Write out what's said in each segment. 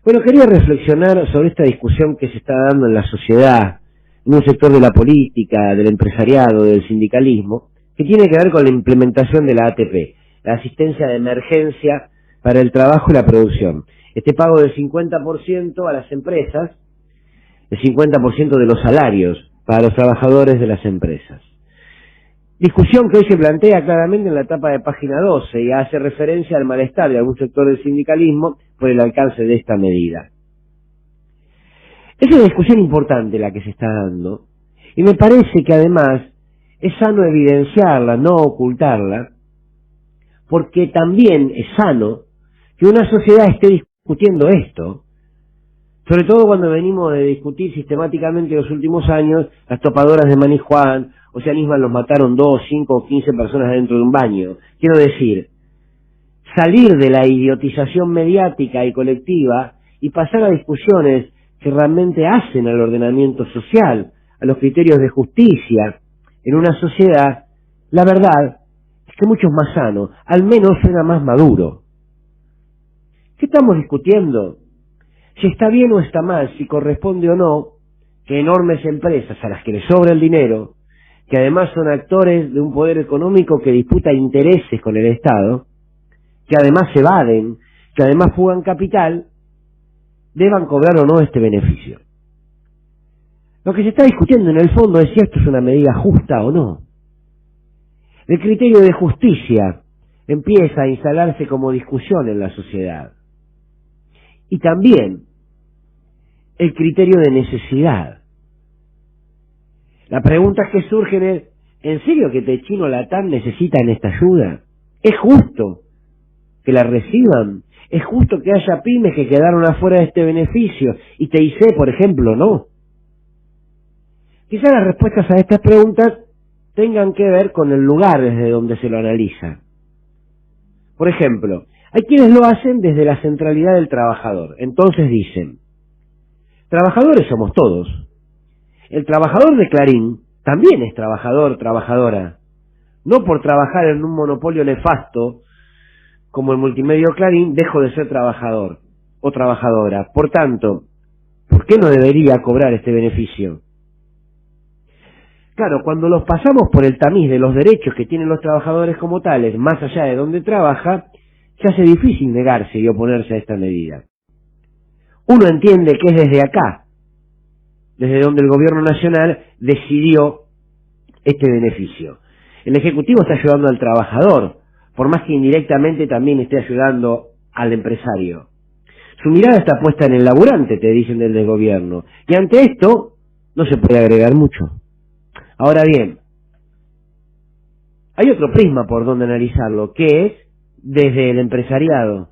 Bueno, quería reflexionar sobre esta discusión que se está dando en la sociedad, en un sector de la política, del empresariado, del sindicalismo, que tiene que ver con la implementación de la ATP, la asistencia de emergencia para el trabajo y la producción. Este pago del 50% a las empresas, el 50% de los salarios para los trabajadores de las empresas. Discusión que hoy se plantea claramente en la etapa de página 12 y hace referencia al malestar de algún sector del sindicalismo por el alcance de esta medida. Es una discusión importante la que se está dando y me parece que además es sano evidenciarla, no ocultarla, porque también es sano que una sociedad esté discutiendo esto, sobre todo cuando venimos de discutir sistemáticamente en los últimos años las topadoras de Manijuán, o si a Nisman los mataron 2, 5 o 15 personas dentro de un baño. Quiero decir, salir de la idiotización mediática y colectiva y pasar a discusiones que realmente hacen al ordenamiento social, a los criterios de justicia en una sociedad, la verdad es que mucho es más sano, al menos suena más maduro. ¿Qué estamos discutiendo? Si está bien o está mal, si corresponde o no que enormes empresas a las que les sobra el dinero, que además son actores de un poder económico que disputa intereses con el Estado, que además se evaden, que además fugan capital, deban cobrar o no este beneficio. Lo que se está discutiendo en el fondo es si esto es una medida justa o no. El criterio de justicia empieza a instalarse como discusión en la sociedad. Y también el criterio de necesidad. La pregunta que surgen es, ¿en serio que Techino Latam necesitan esta ayuda? ¿Es justo que la reciban? ¿Es justo que haya pymes que quedaron afuera de este beneficio? Y TIC, por ejemplo, no. Quizás las respuestas a estas preguntas tengan que ver con el lugar desde donde se lo analiza. Por ejemplo, hay quienes lo hacen desde la centralidad del trabajador. Entonces dicen, trabajadores somos todos. El trabajador de Clarín también es trabajador, trabajadora. No por trabajar en un monopolio nefasto como el multimedio Clarín, dejo de ser trabajador o trabajadora. Por tanto, ¿por qué no debería cobrar este beneficio? Claro, cuando los pasamos por el tamiz de los derechos que tienen los trabajadores como tales, más allá de donde trabaja, se hace difícil negarse y oponerse a esta medida. Uno entiende que es desde acá, desde donde el gobierno nacional decidió este beneficio. El Ejecutivo está ayudando al trabajador, por más que indirectamente también esté ayudando al empresario. Su mirada está puesta en el laburante, te dicen desde el gobierno, y ante esto no se puede agregar mucho. Ahora bien, hay otro prisma por donde analizarlo, que es desde el empresariado.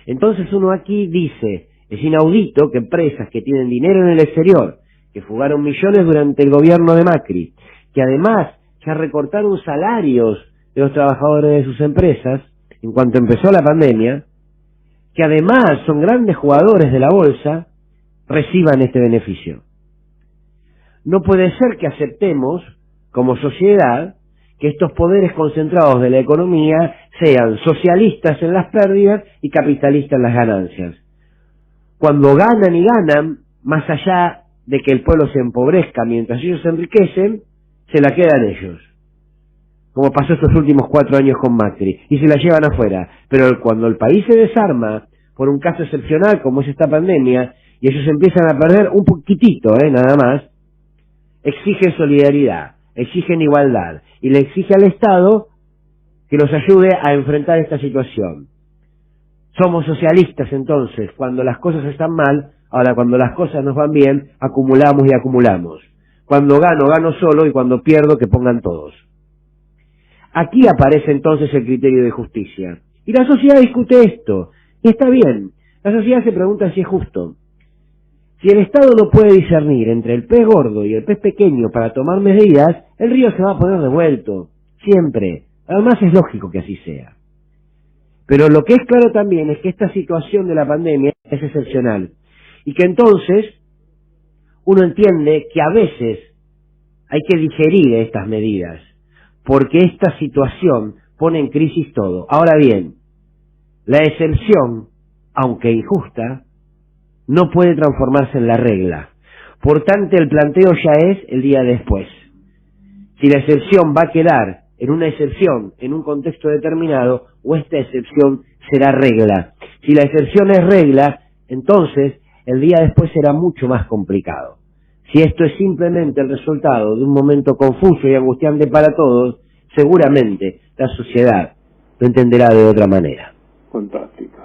Entonces uno aquí dice, es inaudito que empresas que tienen dinero en el exterior, que fugaron millones durante el gobierno de Macri, que además ya recortaron salarios de los trabajadores de sus empresas en cuanto empezó la pandemia, que además son grandes jugadores de la bolsa, reciban este beneficio. No puede ser que aceptemos, como sociedad, que estos poderes concentrados de la economía sean socialistas en las pérdidas y capitalistas en las ganancias. Cuando ganan y ganan, más allá de que el pueblo se empobrezca mientras ellos se enriquecen, se la quedan ellos. Como pasó estos últimos 4 años con Macri, y se la llevan afuera. Pero cuando el país se desarma, por un caso excepcional como es esta pandemia, y ellos empiezan a perder un poquitito, nada más, exigen solidaridad, exigen igualdad, y le exige al Estado que los ayude a enfrentar esta situación. Somos socialistas entonces, cuando las cosas están mal, ahora cuando las cosas nos van bien, acumulamos y acumulamos. Cuando gano, gano solo, y cuando pierdo, que pongan todos. Aquí aparece entonces el criterio de justicia. Y la sociedad discute esto, y está bien. La sociedad se pregunta si es justo. Si el Estado no puede discernir entre el pez gordo y el pez pequeño para tomar medidas, el río se va a poner revuelto, siempre. Además es lógico que así sea. Pero lo que es claro también es que esta situación de la pandemia es excepcional. Y que entonces uno entiende que a veces hay que digerir estas medidas, porque esta situación pone en crisis todo. Ahora bien, la excepción, aunque injusta, no puede transformarse en la regla. Por tanto, el planteo ya es el día después. Si la excepción va a quedar en una excepción, en un contexto determinado, o esta excepción será regla. Si la excepción es regla, entonces el día después será mucho más complicado. Si esto es simplemente el resultado de un momento confuso y angustiante para todos, seguramente la sociedad lo entenderá de otra manera. Fantástica.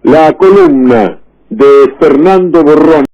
La columna de Fernando Borrón.